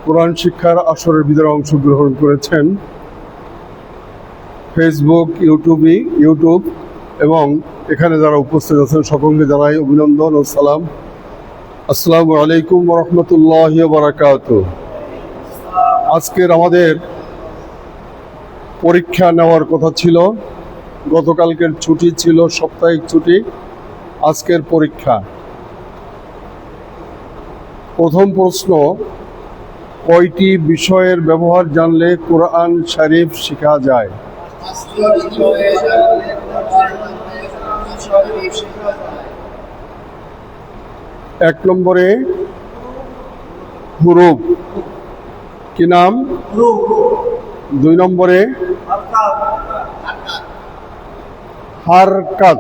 কোরআন শিক্ষার আসরের ভিতরে অংশগ্রহণ করেছেন ফেসবুক, ইউটিউব এবং এখানে যারা উপস্থিত আছেন সকলকে জানাই অভিনন্দন ও সালাম। আসসালামু আলাইকুম ওয়া রাহমাতুল্লাহি ওয়া বারাকাতুহু। আজকের আমাদের পরীক্ষা নেওয়ার কথা ছিল, গতকালকের ছুটি ছিল, সাপ্তাহিক ছুটি, আজকের পরীক্ষা। প্রথম প্রশ্ন, কয়টি বিষয়ের ব্যবহার জানলে কোরআন শরীফ শেখা যায়? এক নম্বরে হুরুফ, কি নাম? দুই নম্বরে হারকাত,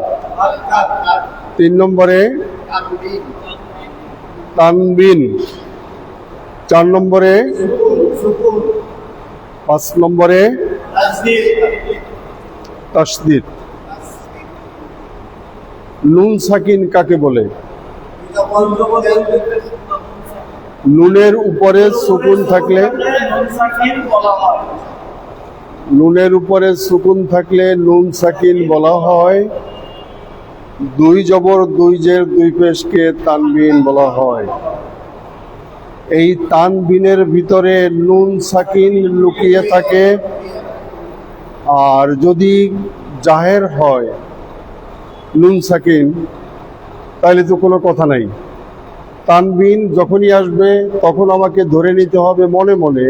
তিন নম্বরে তানবিন, চার নম্বরে, পাঁচ নম্বরে তাসদীদ। নুন সাকিন কাকে বলে? নুনের উপরে সুকুন থাকলে নুন সাকিন বলা হয়। দুই জবর দুই জের দুই পেশকে তানবিন বলা হয়। এই তানবিনের ভিতরে নুন সাকিন লুকিয়ে থাকে, আর যদি জাহের হয় নুন সাকিন তাহলে তো কোনো কথা নাই। তানবিন যখনই আসবে তখন আমাকে ধরে নিতে হবে মনে মনে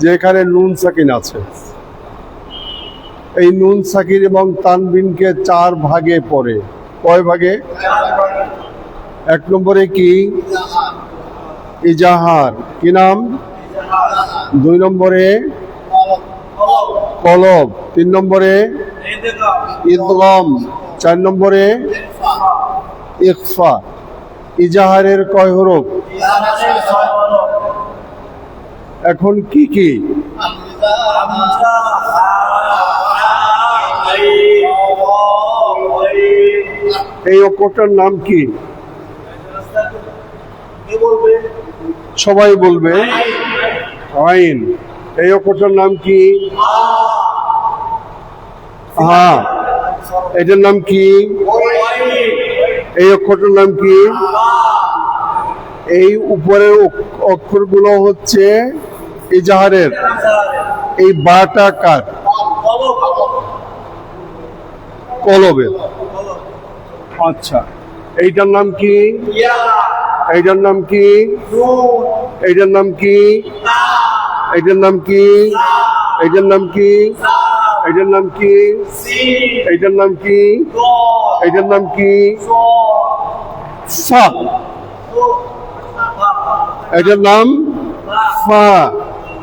যে এখানে নুন সাকিন আছে। এই নুন সাকিন এবং তানবিনকে চার ভাগে পড়ে। কয় ভাগে? এক নম্বরে কি? ইজাহার, কি নাম? দুই নম্বরে কলব, তিন নম্বরে ইদগাম, চার নম্বরে ইখফা। ইজাহারের কয় হরফ? এখন কি কি? এই অক্ষরটার নাম কি? সবাই বলবে আইন। এই অক্ষরটার নাম কি? হ্যাঁ, এটার নাম কি? এই অক্ষরটার নাম কি? এই উপরের অক্ষরগুলো হচ্ছে ইজাহারের। এই বাটা কার? কলবের। আচ্ছা, এইটার নাম কি? এইটার নাম কি? এইটার নাম কি? এইটার নাম কি? এইটার নাম কি? এইটার নাম কি? এইটার নাম কি? এইটার নাম কি? ফা। এটার নাম ফা।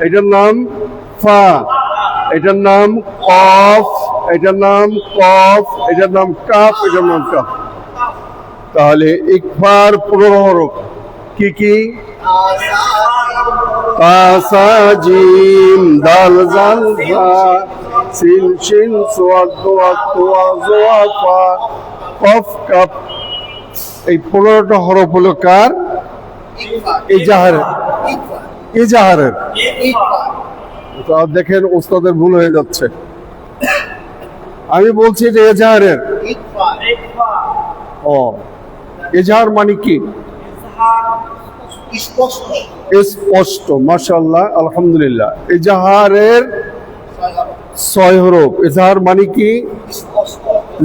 এটার নাম ফা। এটার নাম কফ। এটার নাম কফ। এটার নাম কাফ। এটার নাম কাফ। তাহলে ইকফার 15 হরফ কি কি? তাসা জিম দাল জাল জা সিন শিন সোয়াদ দোয়া তোয়া জোয়া ফা কফ কাফ। এই 15টা হরফ হলো কার? ইজাহারের। ইজাহারের। দেখেন ওস্তাদের ভুল হয়ে যাচ্ছে। আমি বলছি যে ইজাহারের। ও, ইজাহার মানে কি? স্পষ্ট। মাশাআল্লাহ, আলহামদুলিল্লাহ। ইজাহারের 6 হরফ। ইজাহার মানে কি?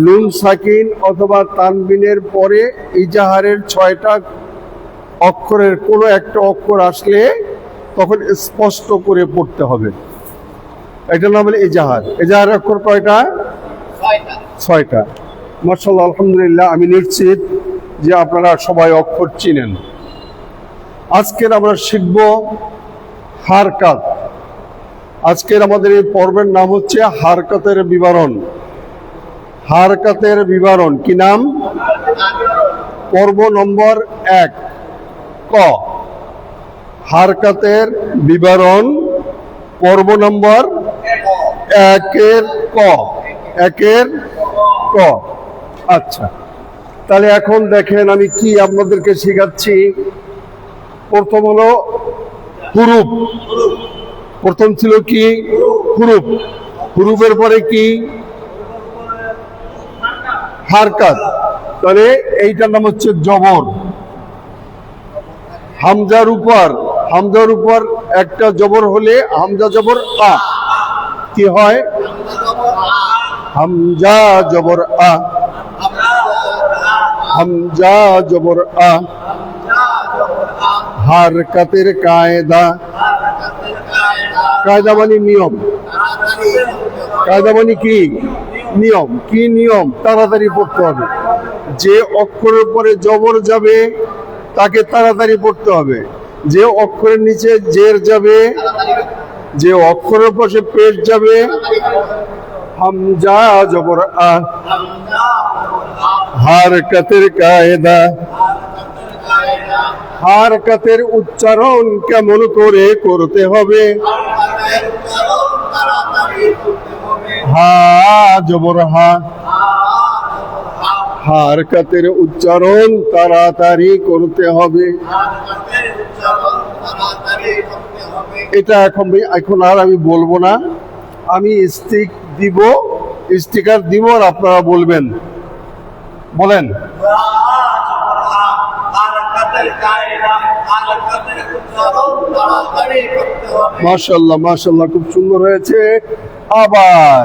নুন সাকিন অথবা তানবিনের পরে ইজাহারের 6টা অক্ষরের কোনো একটা অক্ষর আসলে তখন স্পষ্ট করে পড়তে হবে। এটার নাম হলো ইজাহার। ইজাহারের অক্ষর কয়টা? 6টা। মাশাআল্লাহ, আলহামদুলিল্লাহ। আমি নিশ্চিত যে আপনারা সবাই অক্ষর চিনেন। আজকের আমরা শিখব হারকাত। আজকের আমাদের এই পর্বের নাম হচ্ছে হারকাতের বিবরণ। হারকাতের বিবরণ, কি নাম? পর্ব নম্বর 1, ক। হারকাতের বিবরণ, পর্ব নম্বর 1-এর ক। 1-এর ক। আচ্ছা, তাহলে এখন দেখেন আমি কি আপনাদেরকে শেখাচ্ছি। প্রথম হলো হুরুফ। প্রথম ছিল কি? হুরুফ। হুরুফের পরে কি? হারকাত। তাহলে এইটার নাম হচ্ছে জবর। হামজার উপর একটা জবর হলে হামজা জবর আ কি হয়? হামজা জবর আ, হামজা জবর আ। হারকাতের কায়দা, কায়দা মানে নিয়ম। কায়দা মানে কি? নিয়ম। কি নিয়ম? তাড়াতাড়ি পড়তে হবে। যে অক্ষরের পরে জবর যাবে তাকে তাড়াতাড়ি পড়তে হবে। যে অক্ষরের নিচে জের যাবে, যে অক্ষরের পাশে পেশ যাবে, হামজা জবর আ। হারকাতের কায়দা, হারকাতের উচ্চারণ কেমন করে করতে হবে? হা জবর হা, হারকাতের উচ্চারণ তাড়াতাড়ি করতে হবে। এটা এখন আর আমি বলবো না, আমি স্টিকার দিব আর আপনারা বলবেন। বলেন। মাশাআল্লাহ মাশাআল্লাহ, খুব সুন্দর হয়েছে। আবার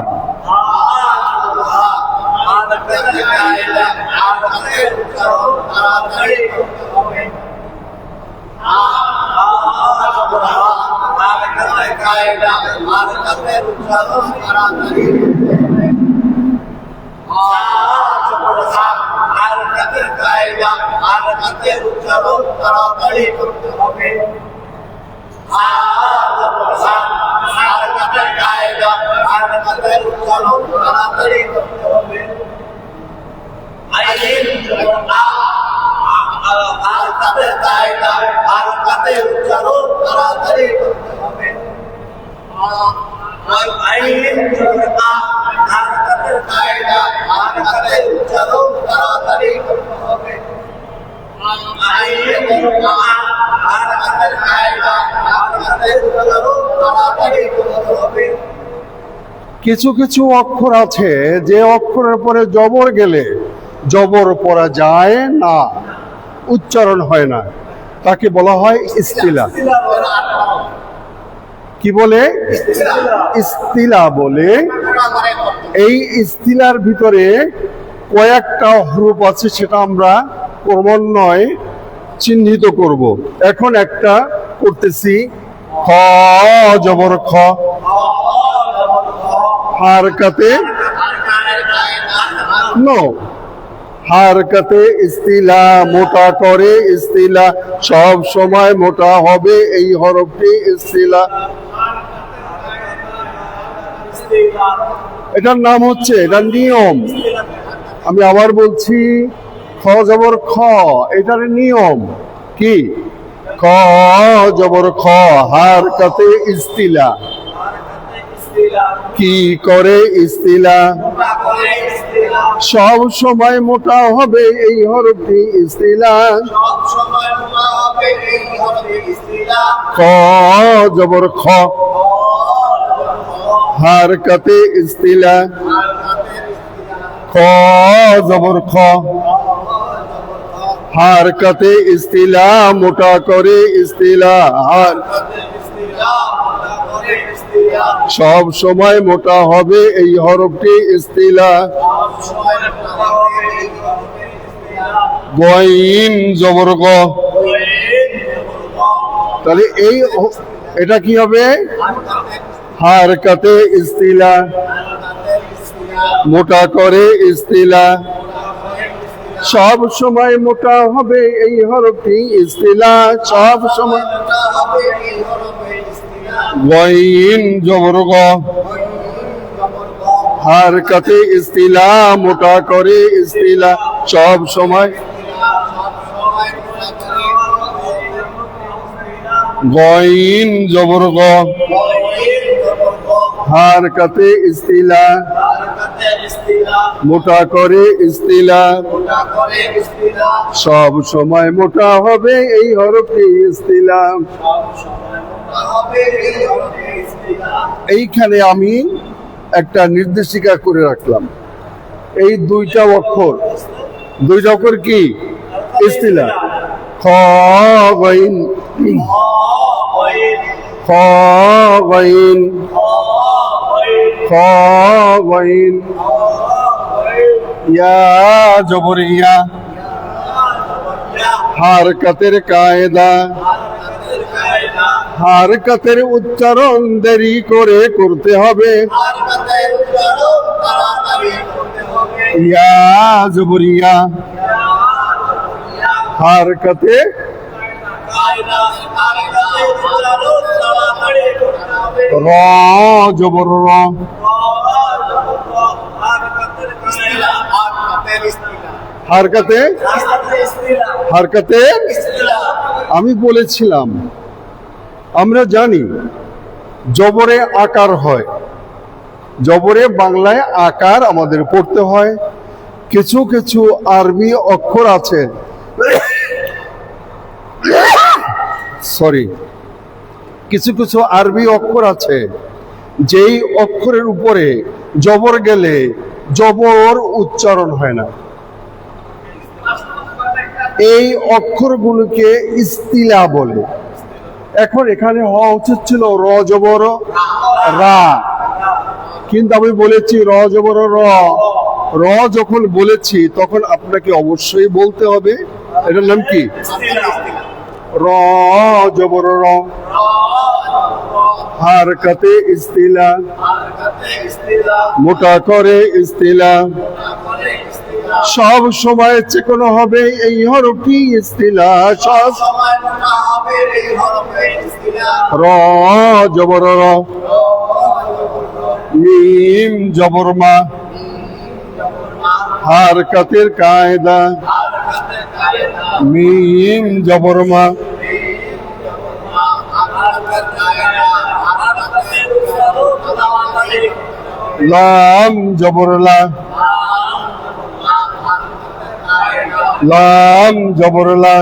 কিছু কিছু অক্ষর আছে যে অক্ষরের পরে জবর গেলে জবর পড়া যায় না, উচ্চারণ হয় না, তাকে বলা হয় ইস্তিলা। কি বলে? ইস্তিলা বলে। এই ইস্তিলার ভিতরে কয়েকটা হরফ আছে, সেটা আমরা ক্রমান্বয়ে চিহ্নিত করব। এখন একটা করতেছি, খ জবর খ, হারকাতে নো, হারকাতে ইস্তিলা, মোটা করে ইস্তিলা, সব সময় মোটা হবে এই হরফটি ইস্তিলা। এটার নাম হচ্ছে, এটার নিয়ম। আমি আবার বলছি, খ জবর খ, এটার নিয়ম কি? খ জবর খ, হারকাতে ইস্তিলা। কি করে ইস্তিলা? সব সময় মোটা হবে এই হরফটি ইস্তিলা। খ জবর খ, হারকাতে ইস্তিলা। খ জবর খ, হারকাতে ইস্তিলা, মোটা করে ইস্তিলা। সব সময় মোটা হবে এই হরফটি ইস্তিলা। গইন জবর গ, তাহলে এটা কি হবে? হারকাতে ইস্তিলা, মোটা করে ইস্তিলা। সব সময় মোটা হবে এই হরফটি ইস্তিলা, সব সময়। গইন জবর গ, হারকাতে ইস্তিলা, মোটা করে ইস্তিলা, সব সময়। গইন জবর গ, হারকাতে ইস্তিলা, মোটা করে ইস্তিলা। সব সময় মোটা হবে এই হরফটি ইস্তিলা। এইখানে আমি একটা নির্দেশিকা করে রাখলাম। এই দুইটা অক্ষর কি ইস্তিলা। খ গাইন, খ গাইন, খ গাইন, ইয়া জবর ইয়া, হারকাতের কায়দা, হারকাতের উচ্চারণ দেরি করে করতে হবে। ইয়া জবর ইয়া, হারকাতে র জবর র, হারকাতে হারকাতে আমি বলেছিলাম আমরা জানি জবরে আকার হয়, জবরে বাংলায় আকার আমাদের পড়তে হয়। কিছু কিছু আরবি অক্ষর আছে, সরি, কিছু কিছু আরবি অক্ষর আছে যেই অক্ষরের উপরে জবর গেলে জবর উচ্চারণ হয় না। এই অক্ষরগুলোকে ইস্তিলা বলে। এখন এখানে হওয়া উচিত ছিল র জবর রা, কিন্তু আমি বলেছি র জবর র। র যখন বলেছি তখন আপনাকে অবশ্যই বলতে হবে এটার নাম কি, র জবর র, হারকাতে ইস্তিলা, মোটা করে ইস্তিলা, সব সময় চেকনো হবে এই হরফটি ইস্তিলা। সব র জবর র, মিম জবর মা, হারকাতের কায়দা, মিম জবর মা, লাম জবর লা, লাম জবর লা,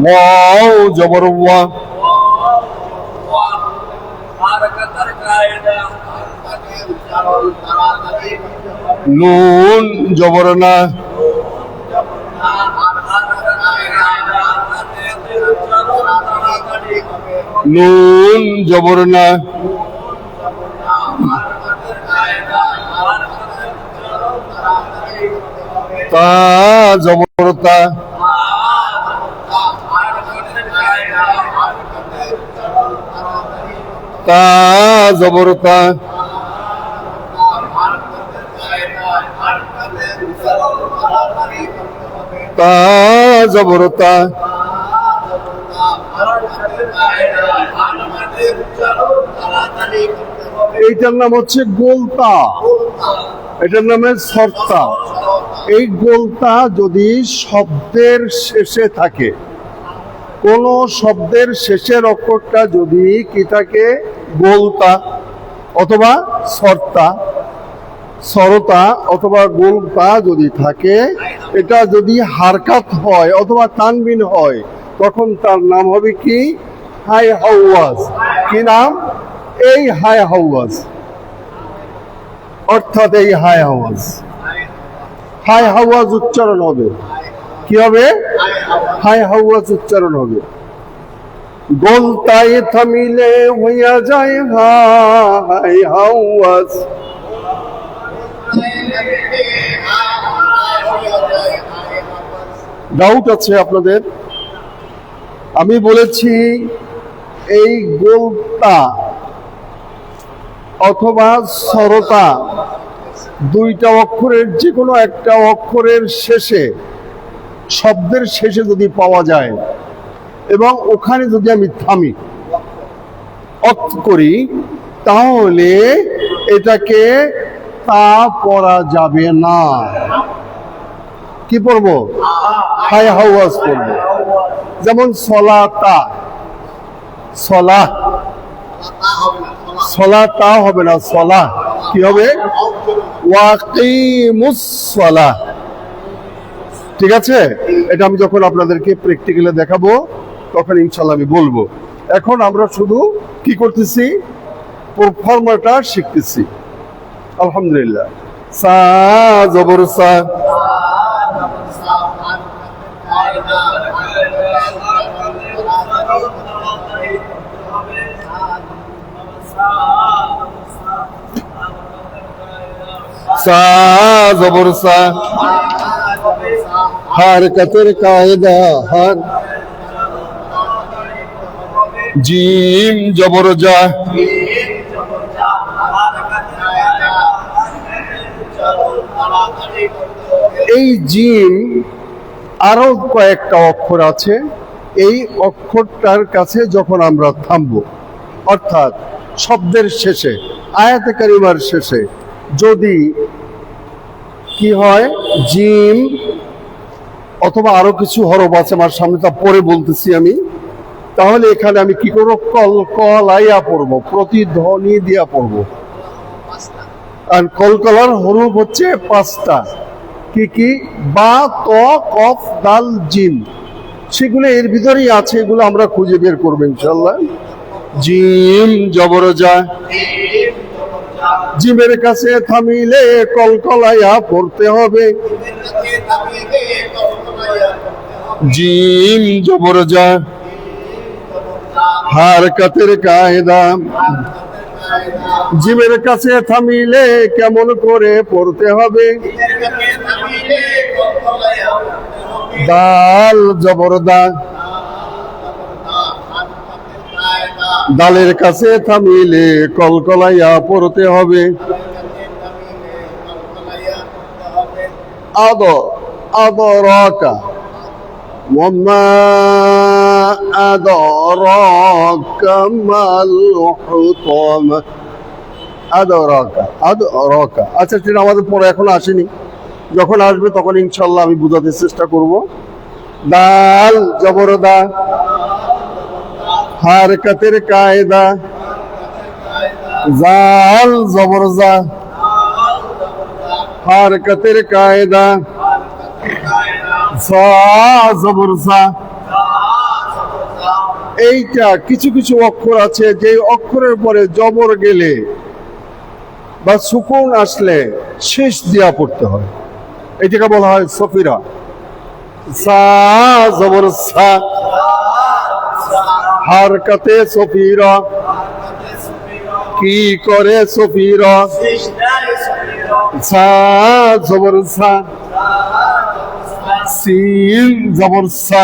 ওয়াও জবর ওয়া, নুন জবর না, নুন জবর না, তা জবর তা, তা জবর তা, তা জবর তা, এইটার নাম হচ্ছে গোলতা, এটার নামে সর্তা। এই গোলতা যদি শব্দের শেষে থাকে, কোন শব্দের শেষের অক্ষরটা যদি কি থাকে গোলতা অথবা সর্তা, সরতা অথবা গোলতা যদি থাকে, এটা যদি হারকাত হয় অথবা তানবিন হয় তখন তার নাম হবে কি হাই হাওয়াজ। কি নাম? এই হাই হাওয়াজ, অর্থাৎ এই হাই হাওয়াজ, হাই হাওয়াজ উচ্চারণ হবে। কি হবে? হাই হাওয়াজ উচ্চারণ হবে। গোলতায় থামিলে হইয়া যায় হাই হাওয়াজ। ডাউট আছে আপনাদের? আমি বলেছি এই গোলতা অথবা সরতা দুইটা অক্ষরের যে কোনো একটা অক্ষরের শেষে, শব্দের শেষে যদি পাওয়া যায় এবং ওখানে যদি আমি থামি অর্থ করি, তাহলে এটাকে তা পড়া যাবে না। কি পড়বো? হাই হাওয়াজ পড়বো। যেমন সলাতা, সলা, সলাতা হবে না, সলা কি হবে? ওয়াকিমুস সালাহ, ঠিক আছে, এটা আমি যখন আপনাদেরকে প্র্যাকটিক্যালি দেখাবো তখন ইনশাল্লাহ আমি বলবো। এখন আমরা শুধু কি করতেছি, ফর্মাটা শিখতেছি। আলহামদুলিল্লাহ। সা জবর সা, সা জবর সা, হারকাতের কায়দা হার, জিম জবর জা, এই জিম আরো কয়েকটা অক্ষর আছে, এই অক্ষরটার কাছে যখন আমরা থামবো, অর্থাৎ শব্দের শেষে, আয়াতে কারিমার শেষে যদি কি হয়, জিম অথবা আরো কিছু হরফ আছে আমার সামনে, তা পরে বলতেছি আমি, তাহলে এখানে আমি কি করবো, কলকলাইয়া পড়বো, প্রতিধ্বনি দিয়া পড়বো। আর কলকলার হরফ হচ্ছে 5টা, কি কি, বা, ত, কফ, দাল, জিম, সেগুলো এর ভিতরেই আছে, এগুলো আমরা খুঁজে বের করবো ইনশাল্লাহ। জিম জবর জা, জিমের কাছে থামিলে কলকলাইয়া পড়তে হবে। জিম জবর জা, হারকাতের কায়দা, জিমের কাছে থামিলে কেমন করে পড়তে হবে। দাল জবর দা, দালের কাছে থামিলে কলকলাইয়া পড়তে হবে। আদরাকা ওয়ামা আদরাকা মাল হুতামা, আদরাকা। আচ্ছা, সেটা আমাদের পরে এখন আসেনি, যখন আসবে তখন ইনশাল্লাহ আমি বোঝাতে চেষ্টা করব। দাল জবর দা, হারকাতের কায়দা, জাল জবর জা, হারকাতের কায়দা, সা জবর সা। এইটা কিছু কিছু অক্ষর আছে যে অক্ষরের পরে জবর গেলে বা সুকুন আসলে শেষ দিয়া পড়তে হয়, এটাকে বলা হয় সফিরা। সা জবর সা, হারকাতে সফিরা, কি করে সফিরা, সা জবর সা, সিন জবর সা,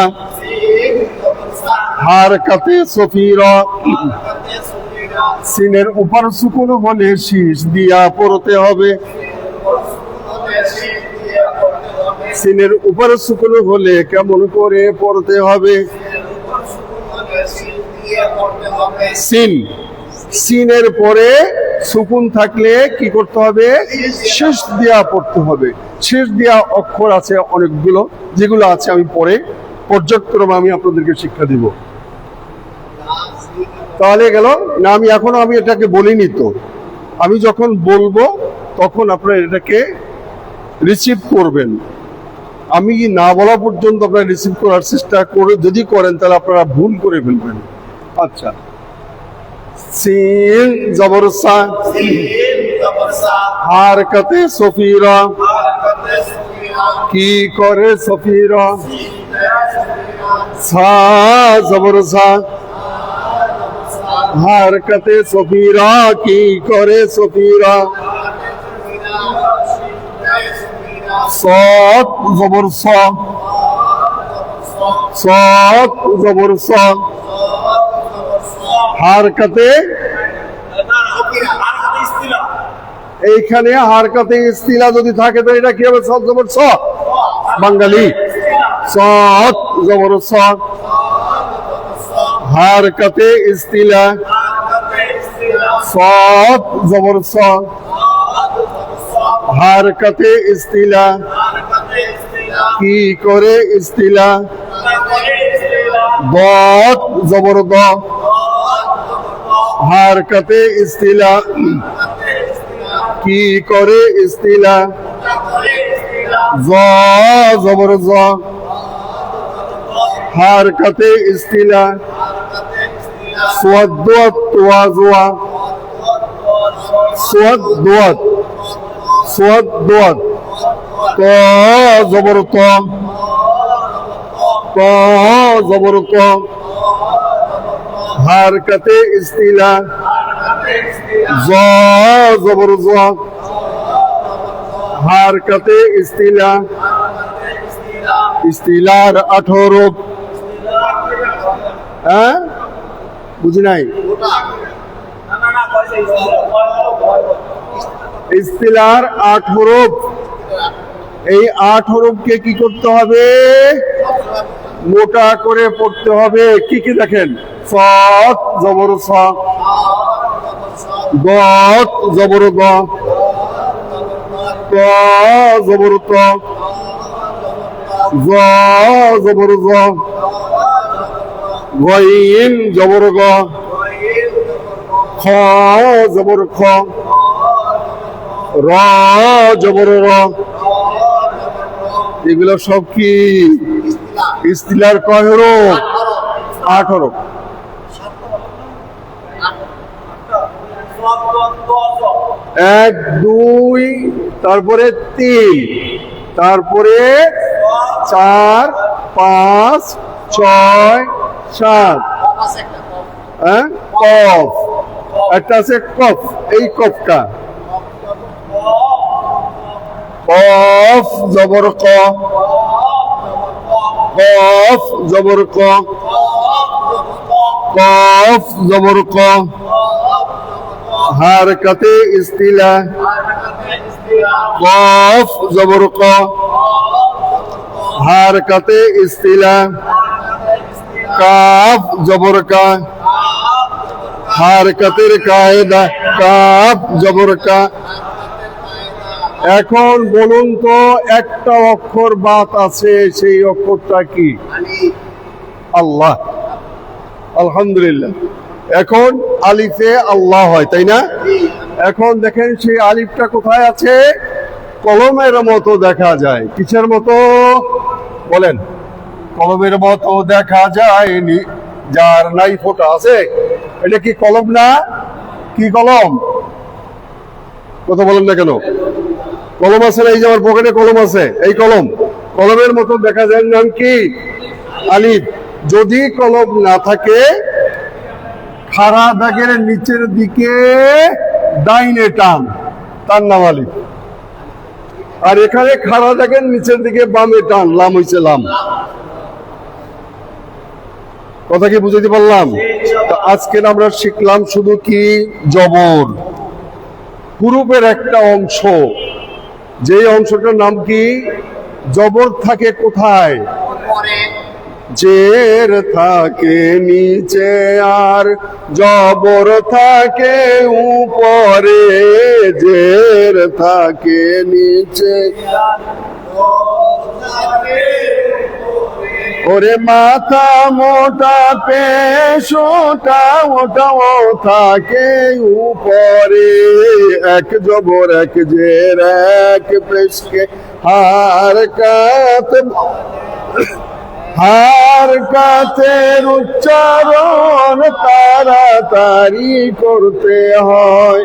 হারকাতে সফিরা, সিনের উপর সুকুন হলে শীষ দিয়া পড়তে হবে। সিনের উপর সুকুন হলে কেমন করে পড়তে হবে। সিন, সিনের পরে সুকুন থাকলে কি করতে হবে, শেষ দিয়া পড়তে হবে। শেষ দিয়া অক্ষর আছে অনেকগুলো, যেগুলো আছে আমি পরে পর্যায়ক্রমে আমি আপনাদেরকে শিক্ষা দিব। তাহলে গেল না, আমি এখনো আমি এটাকে বলিনি, তো আমি যখন বলবো তখন আপনারা এটাকে রিসিভ করবেন। আমি না বলা পর্যন্ত আপনারা রিসিভ করার চেষ্টা করে যদি করেন তাহলে আপনারা ভুল করে ফেলবেন। আচ্ছা, সিন জবর সা, হারকাতে সফিরা, কি করে সফিরা, সা জবর সা, হারকাতে সফিরা, কি করে সফিরা, সৎ জবর স, সৎ জবর স, হারকাতে, এইখানে হারকাতে ইস্তিলা যদি থাকে তো এটা কি হবে, সৎ জবর স, বাঙালি, সৎ জবর স, হারকাতে ইস্তিলা, সৎ জবর স, হারকাতে ইস্তিলা, কি করে ইস্তিলা, দত জবর দ, হারকাতে ইস্তিলা, কি করে ইস্তিলা, জ জবর জ, হারকাতে ইস্তিলা, সোয়াদ দোয়াত তোয়া জোয়া, সোয়াদ দোয়াত, সোয়াদ দোয়াত, ত জবর ত, ত জবর ত, হারকাতে ইস্তিলা, জ জবর জ, হারকাতে ইস্তিলা, ইস্তিলার 18। হ্যাঁ, বুঝি নাই। ইস্তিলার 8 হরফ। এই 8 হরফকে কি করতে হবে? মোটা করে পড়তে হবে। কি কি দেখেন? সৎ জবর স, গত জবর গ, ত জবর ত, জ জবর জ, গইন জবর গ, খ জবর খ, র জবর র। এগুলো সব কি ইস্তিলার কয় হরফ? 8 হরফ। 1 2, তারপরে 3, তারপরে 4 5 6 7। হ্যাঁ, কফ একটা আছে, কফ। এই কফটা কফ জবর ক, কফ জবর ক, কফ জবর ক, হারকাতে ইস্তিলা, কফ জবর ক, হারকাতে ইস্তিলা, কাফ জবর কা, হারকাতের কায়দা, কাফ জবর কা। এখন বলুন তো, একটা অক্ষর বাদ আছে, সেই অক্ষরটা কি? আল্লাহ। আলহামদুলিল্লাহ। এখন আলিফে আল্লাহ হয়, তাই না? এখন দেখেন সেই আলিফটা কোথায় আছে? কলমের মতো দেখা যায়। কিসের মতো বলেন? কলমের মতো দেখা যায়। যার নাই ফোঁটা আছে, এটা কি কলম না? কি কলম? কথা বলেন না কেন? কলম আছে না? এই যে আমার পকেটে কলম আছে, এই কলম। কলমের মতো দেখা যায়, নাম কি? আলিফ। যদি কলম না থাকে, খাড়া দাগের নিচের দিকে ডাইনে টান, তার নাম আলিফ। আর এখানে খাড়া দাগের নিচের দিকে বামে টান, লাম হইছে লাম। কথা কি বুঝাইতে পারলাম? আজকে আমরা শিখলাম শুধু কি? জবর। হুরুফের একটা অংশ, যে অংশটার নাম কি? জবর থাকে কোথায়? জের থাকে নিচে আর জবর থাকে উপরে। জের থাকে নিচে, ওরে মাথা মোটা পেশোটা ওটাও থাকে উপরে। এক জবর এক জের এক পেশকে হারকাতের উচ্চারণ তাড়াতাড়ি করতে হয়।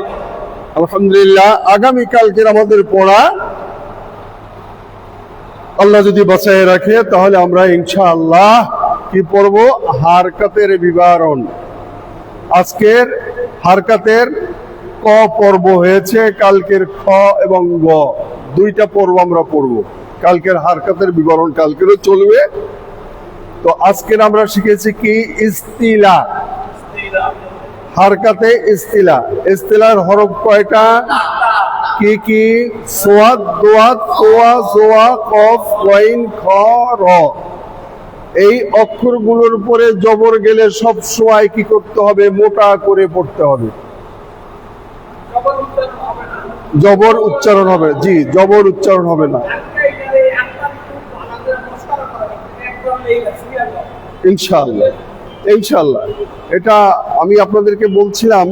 আলহামদুলিল্লাহ। আগামীকালকের আমাদের পড়া, আল্লাহ যদি বাঁচায় রাখে, তাহলে আমরা ইনশাআল্লাহ কি পড়ব? হারকাতের বিবরণ। আজকের হারকাতের ক পর্ব হয়েছে, কালকের খ এবং গ, 2টা পর্ব আমরা পড়ব। কালকের হারকাতের বিবরণ কালকেরও চলবে। তো আজকের আমরা শিখেছি কি? ইস্তিলা। হারকাতে ইস্তিলা। ইস্তিলার হরফ কয়টা? কি কি? সোয়াদ দোয়াত তোয়া জোয়া কফ ওয়াইন খ র। এই অক্ষরগুলোর উপরে জবর গেলে সব সময় কি করতে হবে? মোটা করে পড়তে হবে। জবর উচ্চারণ হবে। জি, জবর উচ্চারণ হবে না। ইনশাআল্লাহ, ইনশাআল্লাহ। এটা আমি আপনাদেরকে বলছিলাম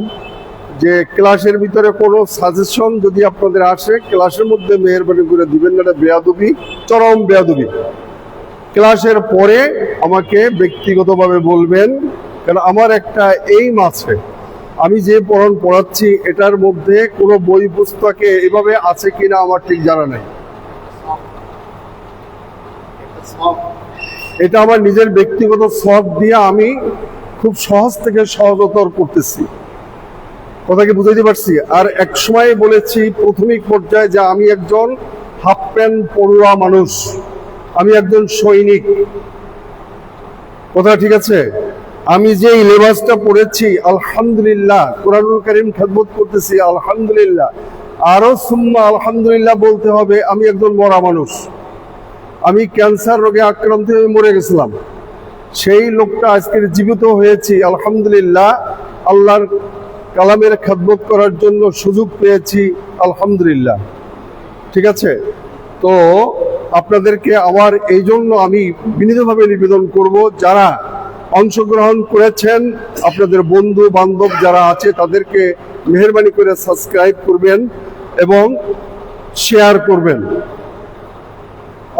যে ক্লাসের ভিতরে কোনো সাজেশন যদি আপনাদের আসে ক্লাসের মধ্যে মেহেরবানি করে দিবেন না, এটা বেয়াদবি, চরম বেয়াদবি। ক্লাসের পরে আমাকে ব্যক্তিগতভাবে বলবেন, কারণ আমার একটা এইম আছে, আমি যে পড়াচ্ছি এটার মধ্যে কোনো বই পুস্তকে এভাবে আছে কিনা আমার ঠিক জানা নাই। এটা আমার নিজের ব্যক্তিগত শখ দিয়ে আমি খুব সহজ থেকে সহজতর করতেছি, কথা কি বুঝাইতে পারছি? আর এক সময় বলেছি প্রাথমিক পর্যায়ে যে আমি একজন হাফ প্যান্ট পড়ুয়া মানুষ, আমি একজন সৈনিক, কথা ঠিক আছে? আমি যে লেবাসটা পড়েছি আলহামদুলিল্লাহ, কোরআনুল কারীম খেদমত করতেছি আলহামদুলিল্লাহ, আরো সুম্মা আলহামদুলিল্লাহ বলতে হবে। আমি একজন মরা মানুষ, আমি ক্যান্সার রোগে আক্রান্ত হয়ে মরে গেছিলাম, সেই লোকটা আজকে জীবিত হয়েছি আলহামদুলিল্লাহ, আল্লাহর কালামের খেদমত করার জন্য সুযোগ পেয়েছি আলহামদুলিল্লাহ, ঠিক আছে? তো আপনাদেরকে আমার এই জন্য আমি বিনীতভাবে নিবেদন করব, যারা অংশগ্রহণ করেছেন আপনাদের বন্ধু বান্ধব যারা আছে তাদেরকে মেহেরবানি করে সাবস্ক্রাইব করবেন এবং শেয়ার করবেন,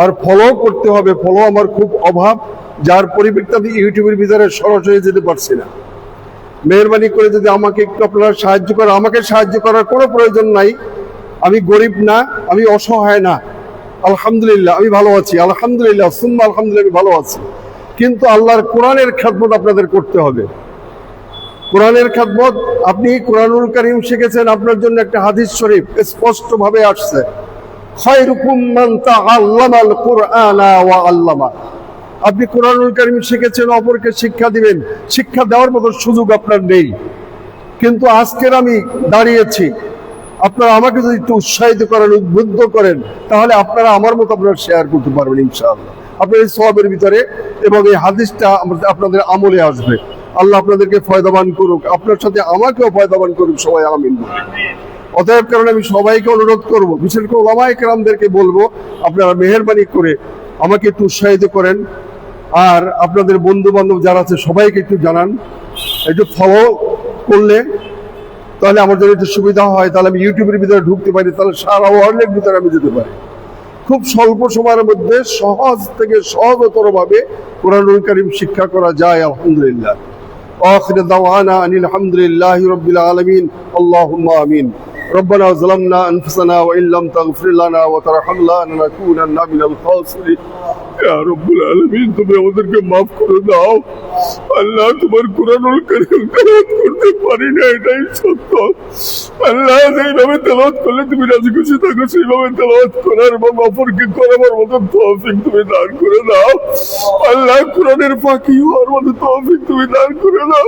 আর ফলো করতে হবে। ফলো আমার খুব অভাব, যার পরিপ্রেক্ষিতে আমি ইউটিউবের ভিতরে সরাসরি যেতে পারছি না। মেহেরবানি করে যদি আমাকে একটু আপনারা সাহায্য করেন, আমাকে সাহায্য করার কোনো প্রয়োজন নাই, আমি গরিব না, আমি অসহায় না, আলহামদুলিল্লাহ আমি ভালো আছি, আলহামদুলিল্লাহ সুম্মা আলহামদুলিল্লাহ আমি ভালো আছি। কিন্তু আল্লাহর কোরআনের খেদমত আপনাদের করতে হবে। কোরআনের খেদমত, আপনি কোরআনুল কারীম শিখেছেন, আপনার জন্য একটা হাদিস শরীফ স্পষ্ট ভাবে আসছে, খায়রুকুম মান তাআল্লামাল কুরআনা ওয়া আল্লামা। আপনি কোরআনুল কারীম শিখেছেন, অপরকে শিক্ষা দিবেন, শিক্ষা দেওয়ার মতো সুযোগ আপনার নেই। কিন্তু আজকের আমি দাঁড়িয়েছি, আপনারা আমাকে যদি একটু উৎসাহিত করেন, উদ্বুদ্ধ করেন, তাহলে আপনারা আমার মতো আপনারা শেয়ার করতে পারবেন ইনশাআল্লাহ আপনার এই সওয়াবের ভিতরে, এবং এই হাদিসটা আপনাদের আমলে আসবে। আল্লাহ আপনাদেরকে ফয়দাবান করুক, আপনার সাথে আমাকেও ফয়দাবান করুক, সবাই আমিন। অতএব কারণে আমি সবাইকে অনুরোধ করব, বিশেষ করে ওলামায়ে কেরামদেরকে বলবো, আপনারা মেহেরবানি করে আমাকে একটু উৎসাহিত করেন, আর আপনাদের বন্ধু বান্ধব যারা আছে সবাইকে একটু জানান। একটু ফলো করলে তাহলে আমার জন্য একটু সুবিধা হয়, তাহলে আমি ইউটিউবের ভিতরে ঢুকতে পারি, তাহলে সারা ওয়ার্ল্ডের ভিতরে আমি যেতে পারি। খুব স্বল্প সময়ের মধ্যে সহজ থেকে সহজতর ভাবে কোরআনুল কারীম শিক্ষা করা যায় আলহামদুলিল্লাহ। আখির দাওয়ানা আনিল হামদুলিল্লাহি রাব্বিল আলামিন, আল্লাহুম্মা আমিন। ربنا ظلمنا أنفسنا وإن لم تغفر لنا وترحمنا لنكونن من الخاسرين يا رب العالمين। তুমি আমাদেরকে মাফ করে দাও আল্লাহ, তোমার কোরআনুল কারীম তেলাওয়াত করতে পারি না, এটাই সত্য আল্লাহ। যেভাবে তেলাওয়াত করলে তুমি রাজি খুশি থাকো, সেইভাবে তেলাওয়াত করার এবং অপরকে করাবার মতো তৌফিক তুমি দান করে দাও আল্লাহ। কোরআনের ফাঁকি হওয়ার মতো তৌফিক তুমি দান করে দাও,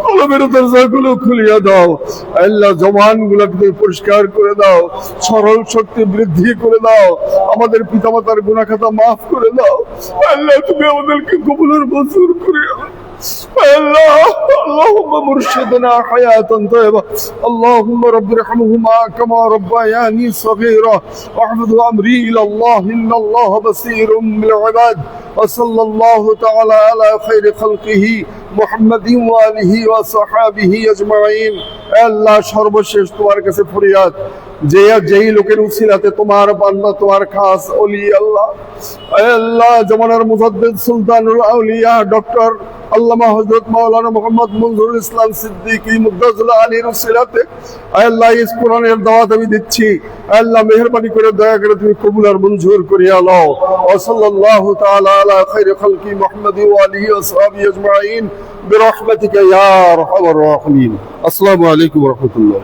কলমের দরজাগুলো খুলিয়া দাও আল্লাহ, জবানগুলো তুমি পরিষ্কার করে দাও, সরল শক্তি বৃদ্ধি করে দাও, আমাদের পিতামাতার গুনাহ খাতা মাফ করে দাও আল্লাহ। তুমি আমাদেরকে কবুলের মঞ্জুর করে আল্লাহ। اللهم مرشدنا حياة طيبة، اللهم رب ارحمهما كما ربياني صغيرا، واحفظ امري الى الله ان الله بصير بالعباد، وصلى الله تعالى على خير خلقه محمد وآله وصحابه اجمعين। আল্লাহ সর্বশেষ তোমার কাছে ফরিয়াদ, যেই লোকের উসিলাতে তোমার বান্দা তোমার খাস ওলি আল্লাহ, আল্লাহ জামানার মুজাদ্দিদ সুলতানুল আউলিয়া ডক্টর আল্লামা হযরত মাওলানা মুহাম্মদ মনজুরুল ইসলাম সিদ্দিকী মুকদ্দাসুল আলীর উসিলাতে আল্লাহ ইস কোরআনের দাওয়াত আমি দিচ্ছি আল্লাহ, মেহেরবানি করে দয়া করে তুমি কবুল আর মঞ্জুর করিয়া নাও। ওয়া সাল্লাল্লাহু তাআলা আলা খায়রি খালকি মুহাম্মদ ওয়া আলিহি ওয়া সাহবিহি আজমাইন বিরহমাতিকা ইয়া আরহামার রাহিমিন। আসসালামু আলাইকুম ওয়া রাহমাতুল্লাহ।